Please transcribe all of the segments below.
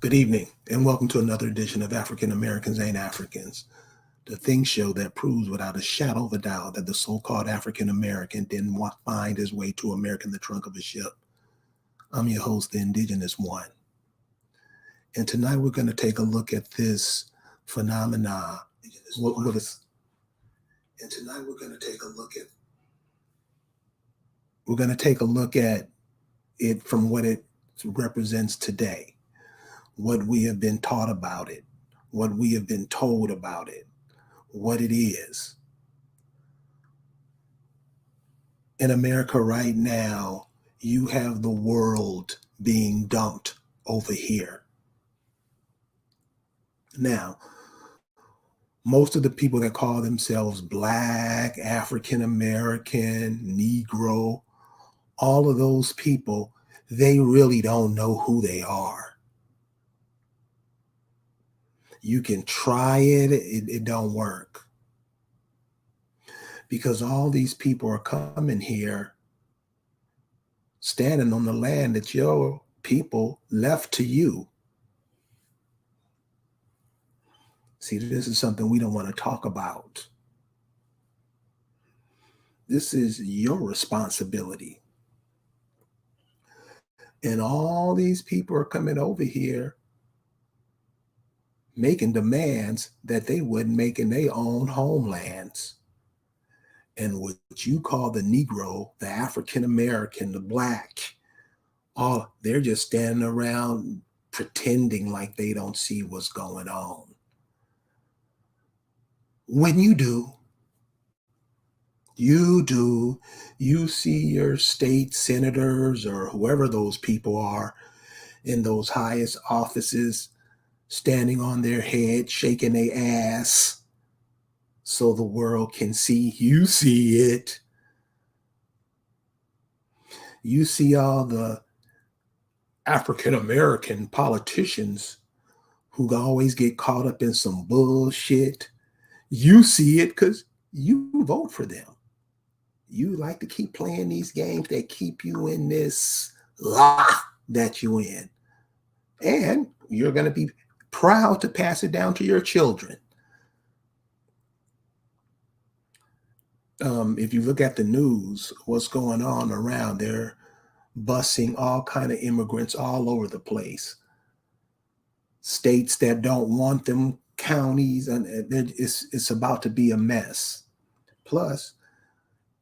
Good evening, and welcome to another edition of African Americans Ain't Africans, the Think Show that proves without a shadow of a doubt that the so called African American didn't find his way to America in the trunk of a ship. I'm your host, the Indigenous One. And tonight we're going to take a look at this phenomena. What is, and tonight we're going to take a look at it from what it represents today, what we have been taught about it, what we have been told about it, what it is. In America right now, you have the world being dumped over here. Now, most of the people that call themselves Black, African American, Negro, all of those people, they really don't know who they are. You can try it don't work. Because all these people are coming here standing on the land that your people left to you. See, this is something we don't want to talk about. This is your responsibility. And all these people are coming over here making demands that they wouldn't make in their own homelands. And what you call the Negro, the African American, the Black, they're just standing around pretending like they don't see what's going on. When you do, you see your state senators or whoever those people are in those highest offices standing on their head, shaking their ass so the world can see. You see it. You see all the African American politicians who always get caught up in some bullshit. You see it because you vote for them. You like to keep playing these games that keep you in this lie that you in. And you're going to be proud to pass it down to your children. If you look at the news, what's going on around, they're busing all kind of immigrants all over the place. States that don't want them, counties, and it's about to be a mess. Plus,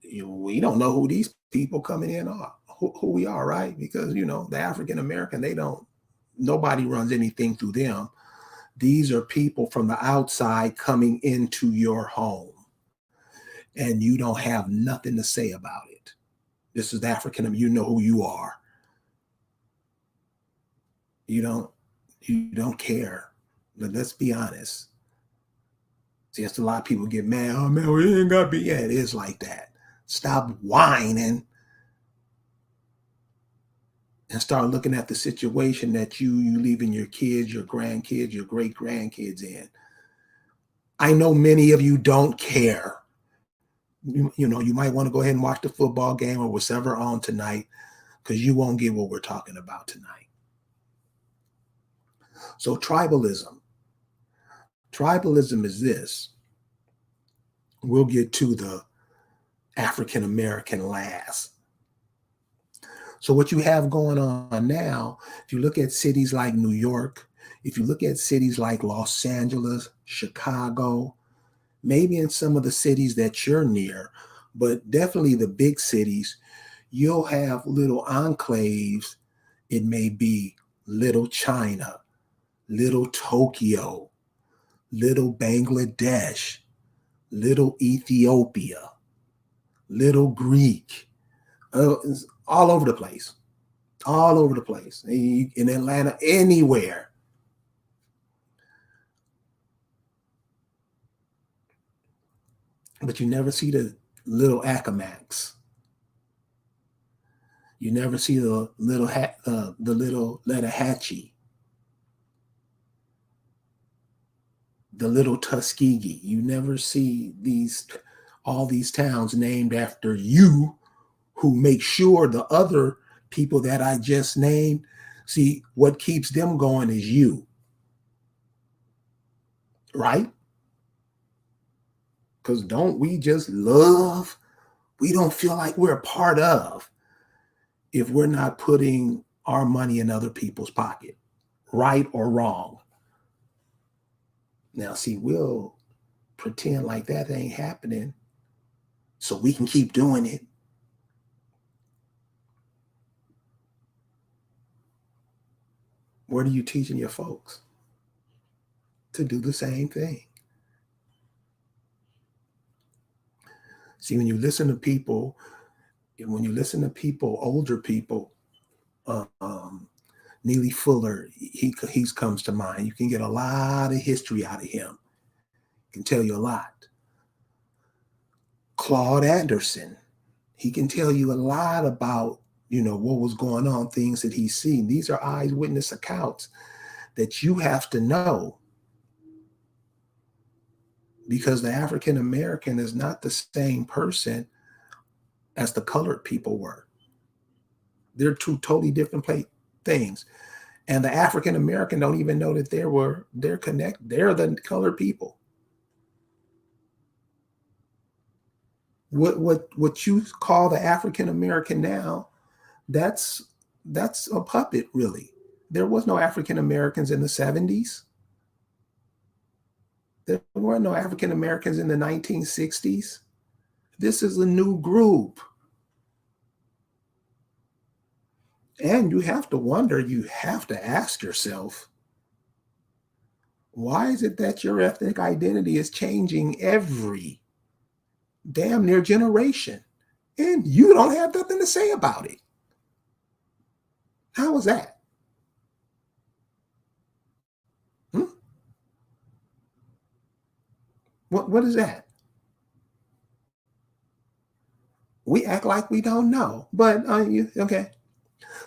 we don't know who these people coming in are, who we are, right? Because, the African American, nobody runs anything through them. These are people from the outside coming into your home, and you don't have nothing to say about it. This is the African, you know who you are. You don't care. But let's be honest. See, that's a lot of people get mad. Oh man, we ain't gotta be. Yeah, it is like that. Stop whining and start looking at the situation that you leaving your kids, your grandkids, your great grandkids in. I know many of you don't care. You might want to go ahead and watch the football game or whatever on tonight, because you won't get what we're talking about tonight. So tribalism. Tribalism is this. We'll get to the African American last. So what you have going on now, if you look at cities like New York, if you look at cities like Los Angeles, Chicago, maybe in some of the cities that you're near, but definitely the big cities, you'll have little enclaves. It may be Little China, Little Tokyo, Little Bangladesh, Little Ethiopia, Little Greek, all over the place, in Atlanta, anywhere. But you never see the little Accomacs. You never see the little Letterhatchie, the little Tuskegee. You never see all these towns named after you, who make sure the other people that I just named, See, what keeps them going is you, right? Because don't we just love? We don't feel like we're a part of if we're not putting our money in other people's pocket, right or wrong. Now, see, we'll pretend like that ain't happening so we can keep doing it. What are you teaching your folks? To do the same thing. See, older people, Neely Fuller, he comes to mind. You can get a lot of history out of him. He can tell you a lot. Claude Anderson, he can tell you a lot about, what was going on, things that he's seen. These are eyewitness accounts that you have to know, because the African American is not the same person as the colored people were. They're two totally different things. And the African American don't even know that they're connected. They're the colored people. What you call the African American now, that's a puppet, really. There was no African Americans in the 70s. There were no African Americans in the 1960s. This is a new group. And you have to ask yourself, why is it that your ethnic identity is changing every damn near generation and you don't have nothing to say about it? How is that? What is that? We act like we don't know, but okay.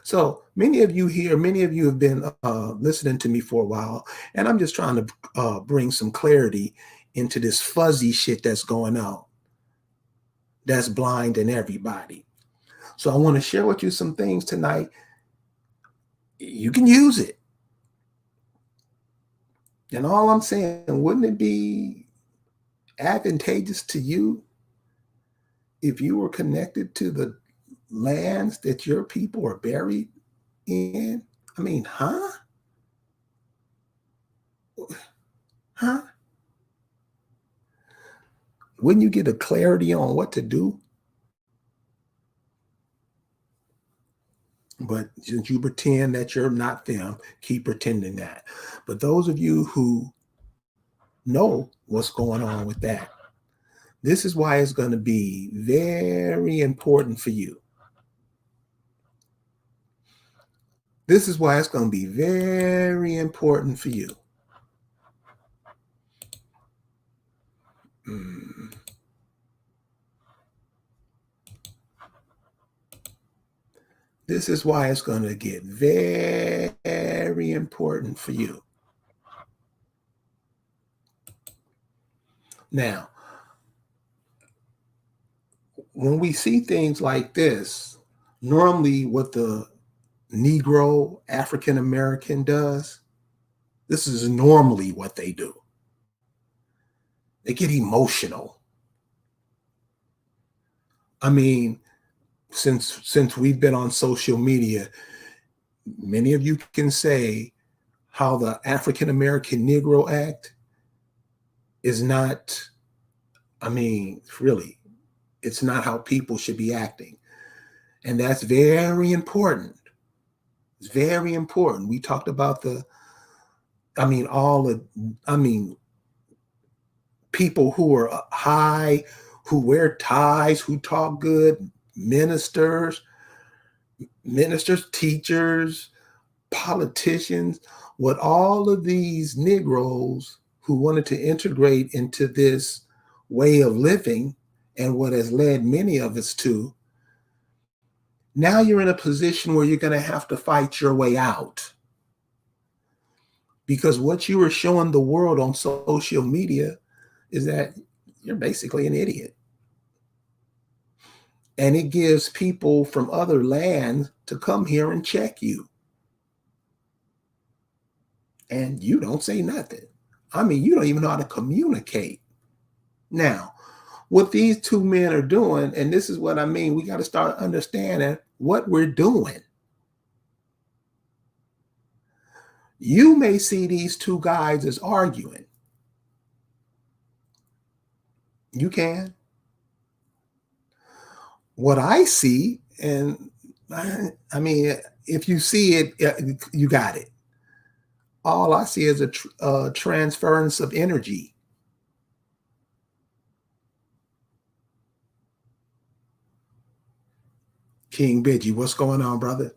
So many of you have been listening to me for a while, and I'm just trying to bring some clarity into this fuzzy shit that's going on, that's blinding everybody. So I want to share with you some things tonight. You can use it. And all I'm saying, wouldn't it be advantageous to you if you were connected to the lands that your people are buried in? I mean, huh? Huh? Wouldn't you get a clarity on what to do? But since you pretend that you're not them, keep pretending that. But those of you who know what's going on with that, this is why it's going to be very important for you. This is why it's going to be very important for you. This is why it's going to get very, very important for you. Now, when we see things like this, normally what the Negro African American does, this is normally what they do. They get emotional. I mean, since we've been on social media, many of you can say how the African American Negro Act is not, really, it's not how people should be acting. And that's very important. It's very important. We talked about people who are high, who wear ties, who talk good, ministers, teachers, politicians, what all of these Negroes who wanted to integrate into this way of living, and what has led many of us to, now you're in a position where you're going to have to fight your way out. Because what you are showing the world on social media is that you're basically an idiot. And it gives people from other lands to come here and check you. and you don't say nothing. I mean, you don't even know how to communicate. Now, what these two men are doing, and this is what I mean, we got to start understanding what we're doing. You may see these two guys as arguing. You can. What I see, and I mean, if you see it, you got it. All I see is a transference of energy. King Bidgie, what's going on, brother?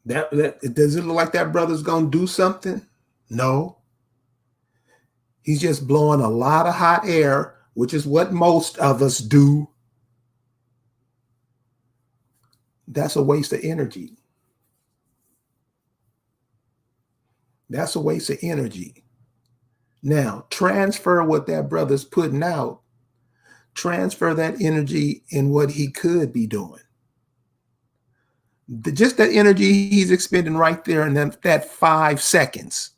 That does it look like that brother's gonna do something? No. He's just blowing a lot of hot air, which is what most of us do. That's a waste of energy. That's a waste of energy. Now, transfer what that brother's putting out, transfer that energy in what he could be doing. Just that energy he's expending right there in that 5 seconds.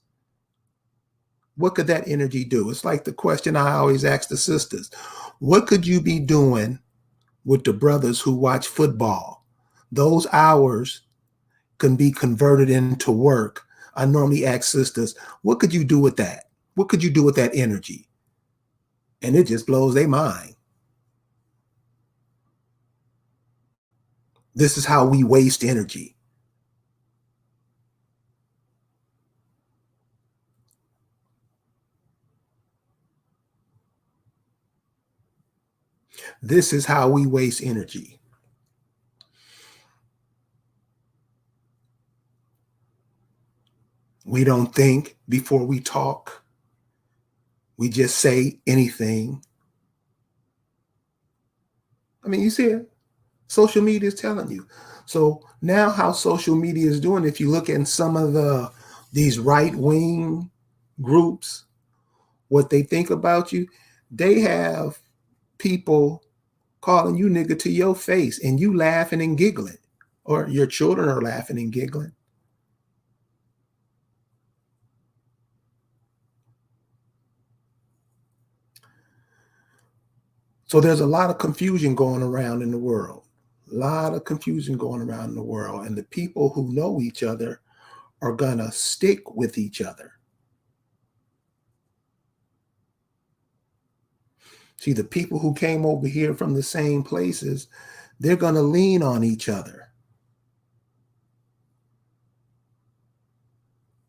What could that energy do? It's like the question I always ask the sisters. What could you be doing with the brothers who watch football? Those hours can be converted into work. I normally ask sisters, what could you do with that? What could you do with that energy? And it just blows their mind. This is how we waste energy. This is how we waste energy. We don't think before we talk. We just say anything. I mean, you see it. Social media is telling you. So now how social media is doing, if you look at some of these right-wing groups, what they think about you, they have people calling you nigga to your face and you laughing and giggling, or your children are laughing and giggling. So there's a lot of confusion going around in the world. A lot of confusion going around in the world. And the people who know each other are going to stick with each other. See, the people who came over here from the same places, they're going to lean on each other.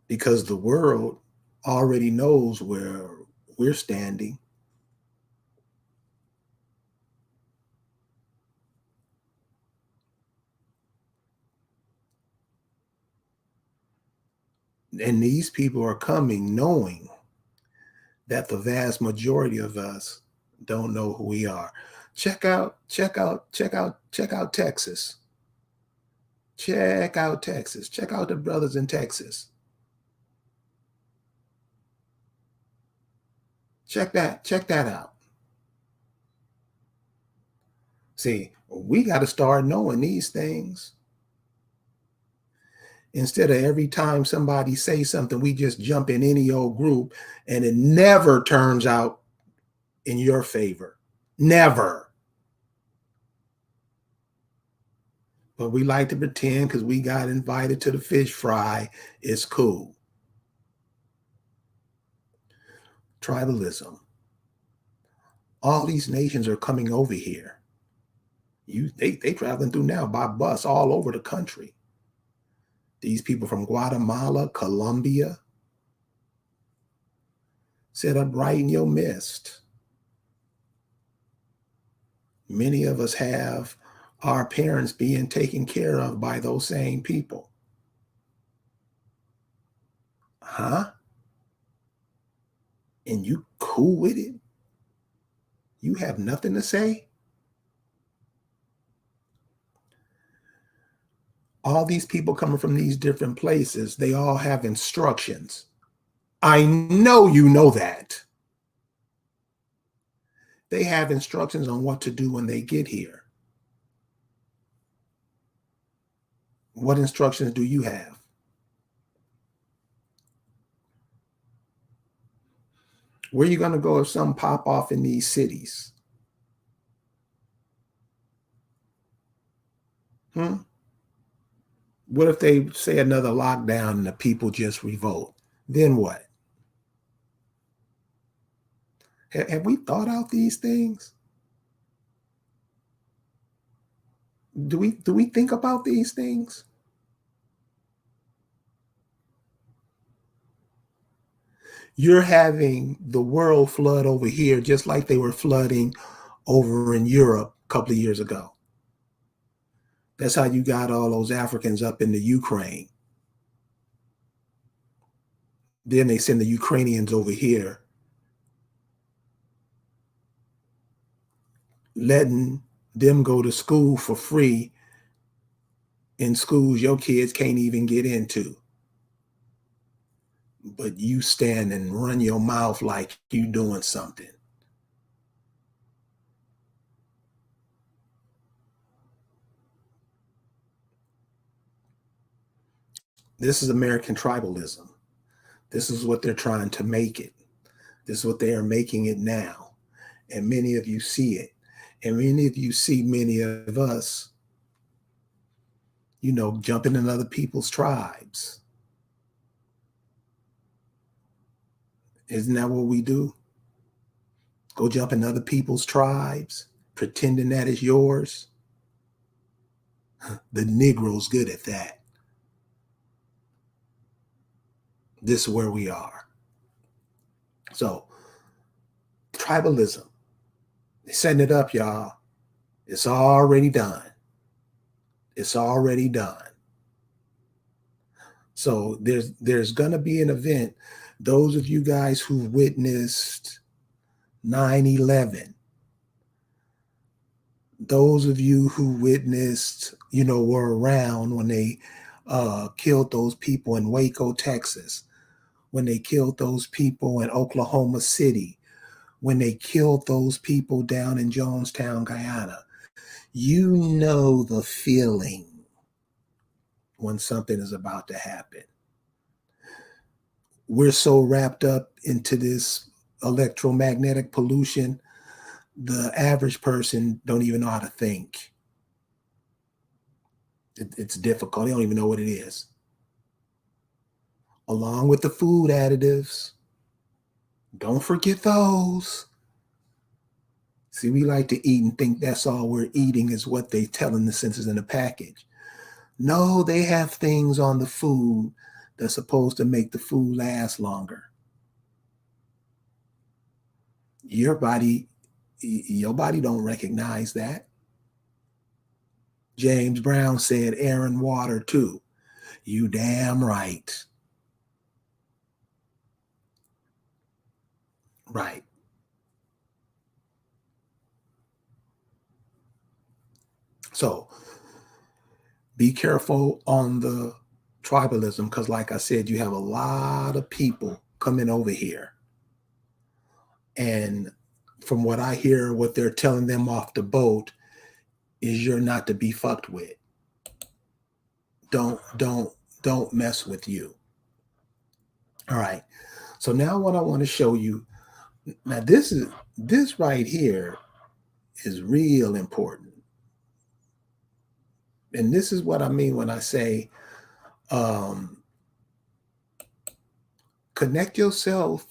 Because the world already knows where we're standing. And these people are coming knowing that the vast majority of us don't know who we are. Check out Texas. Check out Texas. Check out the brothers in Texas. Check that out. See, we got to start knowing these things. Instead of every time somebody says something, we just jump in any old group and it never turns out in your favor. Never. But we like to pretend because we got invited to the fish fry. It's cool. Tribalism. All these nations are coming over here. They traveling through now by bus all over the country. These people from Guatemala, Colombia, set up right in your midst. Many of us have our parents being taken care of by those same people. Huh? And you cool with it? You have nothing to say? All these people coming from these different places, they all have instructions. I know you know that. They have instructions on what to do when they get here. What instructions do you have? Where are you going to go if something pop off in these cities? Hmm? What if they say another lockdown and the people just revolt? Then what? Have we thought out these things? Do we think about these things? You're having the world flood over here just like they were flooding over in Europe a couple of years ago. That's how you got all those Africans up in the Ukraine. Then they send the Ukrainians over here, letting them go to school for free in schools your kids can't even get into. But you stand and run your mouth like you doing something. This is American tribalism. This is what they're trying to make it. This is what they are making it now. And many of you see it. And many of you see many of us, jumping in other people's tribes. Isn't that what we do? Go jump in other people's tribes, pretending that is yours. The Negro's good at that. This is where we are. So, tribalism, they're setting it up, y'all. It's already done. It's already done. So there's gonna be an event. Those of you guys who witnessed 9/11, those of you who witnessed, were around when they killed those people in Waco, Texas, when they killed those people in Oklahoma City, when they killed those people down in Jonestown, Guyana. You know the feeling when something is about to happen. We're so wrapped up into this electromagnetic pollution, the average person don't even know how to think. It's difficult. They don't even know what it is. Along with the food additives, don't forget those. See, we like to eat and think that's all we're eating is what they telling the senses in the package. No, they have things on the food that's supposed to make the food last longer. Your body don't recognize that. James Brown said air and water too. You damn right. Right. So be careful on the tribalism because, like I said, you have a lot of people coming over here. And from what I hear, what they're telling them off the boat is you're not to be fucked with. Don't mess with you. All right. So now what I want to show you, now this right here is real important. And this is what I mean when I say connect yourself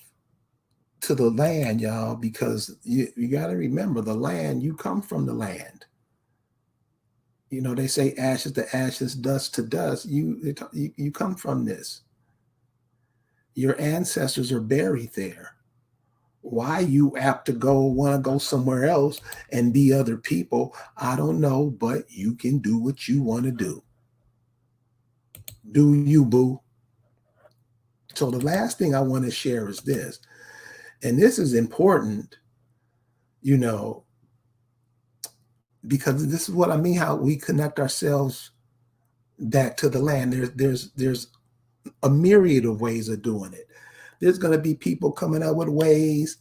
to the land, y'all, because you got to remember the land, you come from the land. They say ashes to ashes, dust to dust. You come from this. Your ancestors are buried there. Why you apt to want to go somewhere else and be other people, I don't know, but you can do what you want to do. Do you, boo? So the last thing I want to share is this, and this is important, because this is what I mean, how we connect ourselves back to the land. There's a myriad of ways of doing it. There's going to be people coming up with ways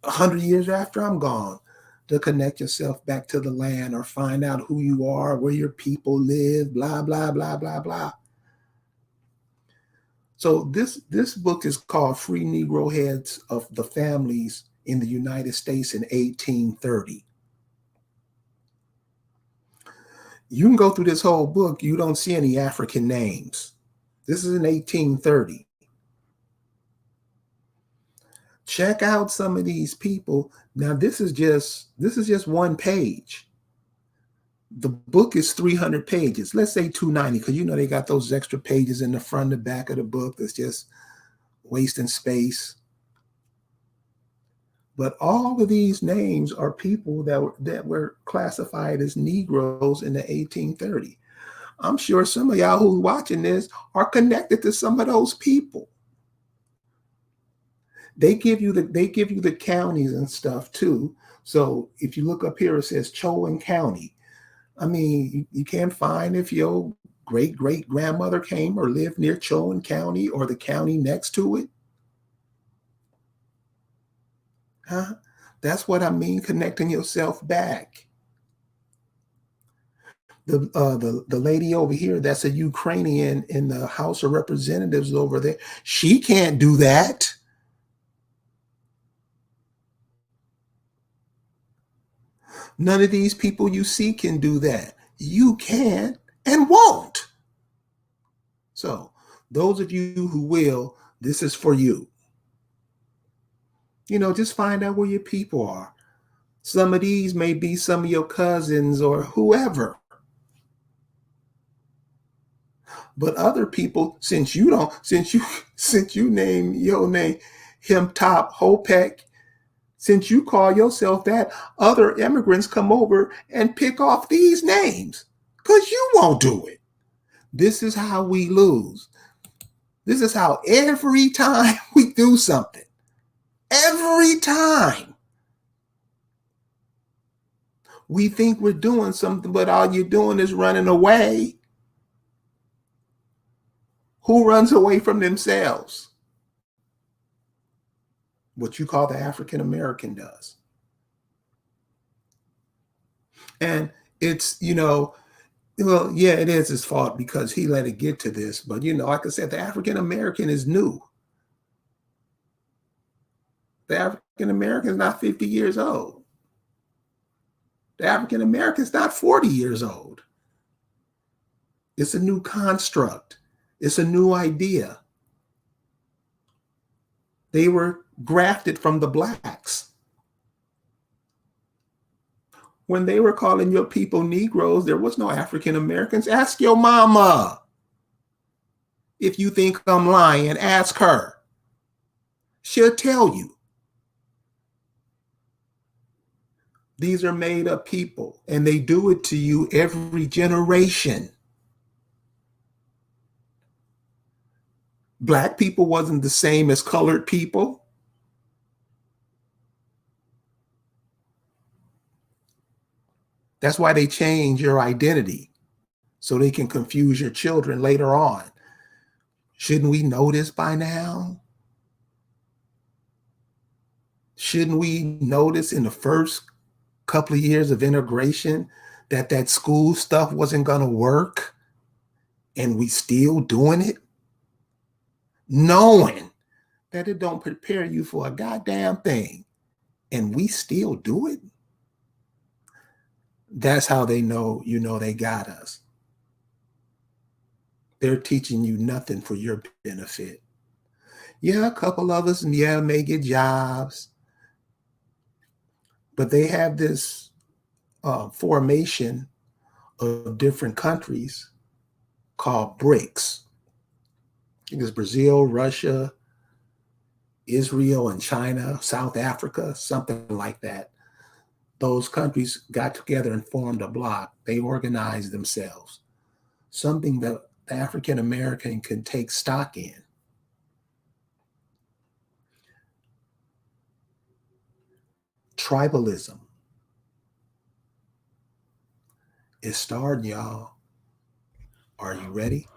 100 years after I'm gone to connect yourself back to the land or find out who you are, where your people live, blah, blah, blah, blah, blah. So this book is called Free Negro Heads of the Families in the United States in 1830. You can go through this whole book, you don't see any African names. This is in 1830. Check out some of these people. Now this is just one page. The book is 300 pages. Let's say 290, because you know they got those extra pages in the front and back of the book that's just wasting space. But all of these names are people that were classified as Negroes in the 1830. I'm sure some of y'all who's watching this are connected to some of those people. They give you the counties and stuff too. So if you look up here, it says Chowan County. I mean, you can't find if your great-great-grandmother came or lived near Chowan County or the county next to it. Huh? That's what I mean, connecting yourself back. The lady over here, that's a Ukrainian in the House of Representatives over there. She can't do that. None of these people you see can do that. You can and won't. So those of you who will, this is for you. You know, just find out where your people are. Some of these may be some of your cousins or whoever. But other people, since you name your name Him Top Hopek, since you call yourself that, other immigrants come over and pick off these names because you won't do it. This is how we lose. This is how every time we do something, every time we think we're doing something, but all you're doing is running away. Who runs away from themselves? What you call the African American does. And it's, well, yeah, it is his fault because he let it get to this. But, like I said, the African American is new. The African American is not 50 years old. The African American is not 40 years old. It's a new construct. It's a new idea. They were grafted from the blacks. When they were calling your people Negroes, there was no African Americans. Ask your mama. If you think I'm lying, ask her. She'll tell you. These are made up people, and they do it to you every generation. Black people wasn't the same as colored people. That's why they change your identity, so they can confuse your children later on. Shouldn't we know this by now? Shouldn't we notice in the first couple of years of integration that school stuff wasn't going to work, and we still doing it, knowing that it don't prepare you for a goddamn thing, and we still do it? That's how they know, they got us. They're teaching you nothing for your benefit. Yeah, a couple of us, may get jobs, but they have this formation of different countries called BRICS. I think it's Brazil, Russia, Israel, and China, South Africa, something like that. Those countries got together and formed a bloc. They organized themselves, something that the African American can take stock in. Tribalism is starting, y'all. Are you ready?